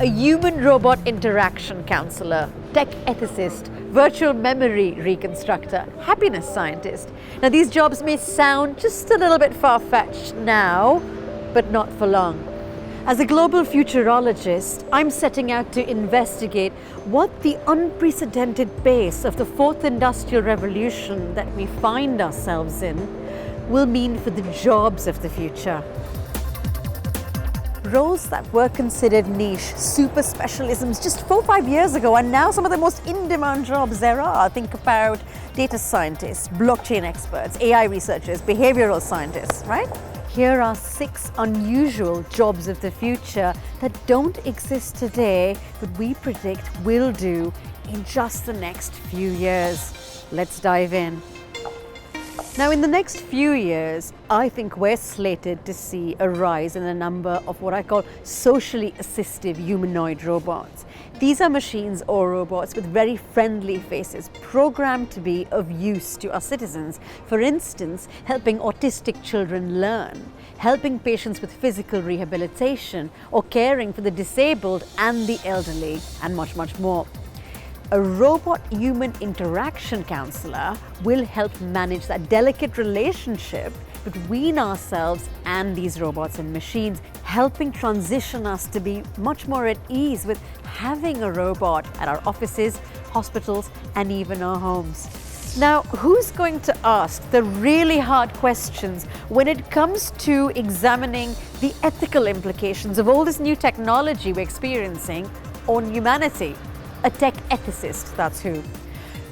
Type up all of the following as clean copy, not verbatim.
a human-robot interaction counselor, tech ethicist, virtual memory reconstructor, happiness scientist. Now, these jobs may sound just a little bit far-fetched now, but not for long. As a global futurologist, I'm setting out to investigate what the unprecedented pace of the fourth industrial revolution that we find ourselves in will mean for the jobs of the future. Roles that were considered niche, super specialisms just 4 or 5 years ago are now some of the most in-demand jobs there are. Think about data scientists, blockchain experts, AI researchers, behavioral scientists, right? Here are 6 unusual jobs of the future that don't exist today, but we predict will do in just the next few years. Let's dive in. Now, in the next few years, I think we're slated to see a rise in the number of what I call socially assistive humanoid robots. These are machines or robots with very friendly faces, programmed to be of use to our citizens. For instance, helping autistic children learn, helping patients with physical rehabilitation, or caring for the disabled and the elderly, and much, much more. A robot-human interaction counselor will help manage that delicate relationship between ourselves and these robots and machines, helping transition us to be much more at ease with having a robot at our offices, hospitals, and even our homes. Now, who's going to ask the really hard questions when it comes to examining the ethical implications of all this new technology we're experiencing on humanity? A tech ethicist, that's who.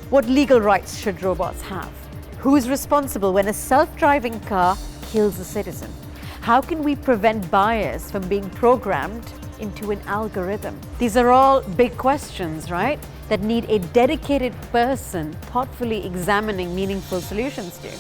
What legal rights should robots have? Who's responsible when a self-driving car kills a citizen? How can we prevent bias from being programmed into an algorithm? These are all big questions, right? That need a dedicated person thoughtfully examining meaningful solutions to.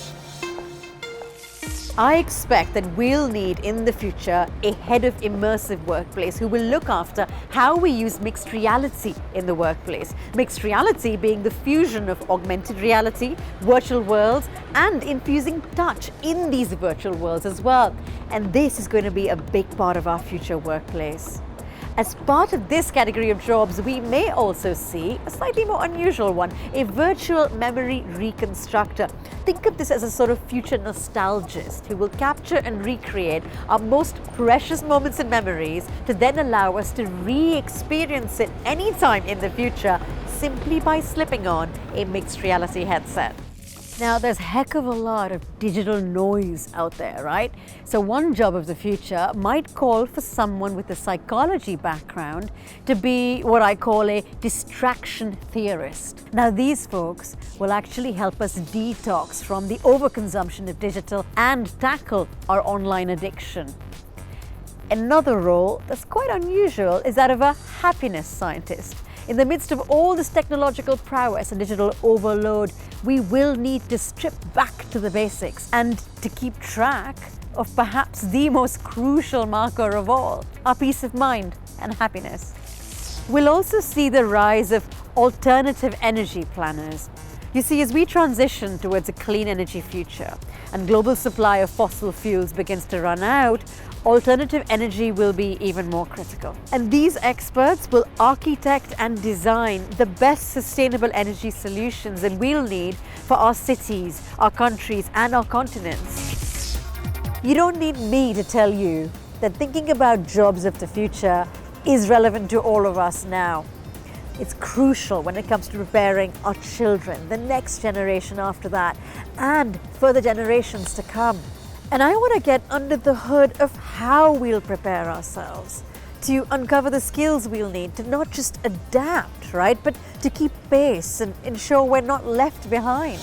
I expect that we'll need in the future a head of immersive workplace who will look after how we use mixed reality in the workplace. Mixed reality being the fusion of augmented reality, virtual worlds, and infusing touch in these virtual worlds as well. And this is going to be a big part of our future workplace. As part of this category of jobs, we may also see a slightly more unusual one, a virtual memory reconstructor. Think of this as a sort of future nostalgist who will capture and recreate our most precious moments and memories to then allow us to re-experience it anytime in the future simply by slipping on a mixed reality headset. Now, there's a heck of a lot of digital noise out there, right? So one job of the future might call for someone with a psychology background to be what I call a distraction theorist. Now, these folks will actually help us detox from the overconsumption of digital and tackle our online addiction. Another role that's quite unusual is that of a happiness scientist. In the midst of all this technological prowess and digital overload, we will need to strip back to the basics and to keep track of perhaps the most crucial marker of all, our peace of mind and happiness. We'll also see the rise of alternative energy planners. You see, as we transition towards a clean energy future and global supply of fossil fuels begins to run out, alternative energy will be even more critical. And these experts will architect and design the best sustainable energy solutions that we'll need for our cities, our countries, and our continents. You don't need me to tell you that thinking about jobs of the future is relevant to all of us now. It's crucial when it comes to preparing our children, the next generation after that, and further generations to come. And I want to get under the hood of how we'll prepare ourselves, to uncover the skills we'll need to not just adapt, right, but to keep pace and ensure we're not left behind.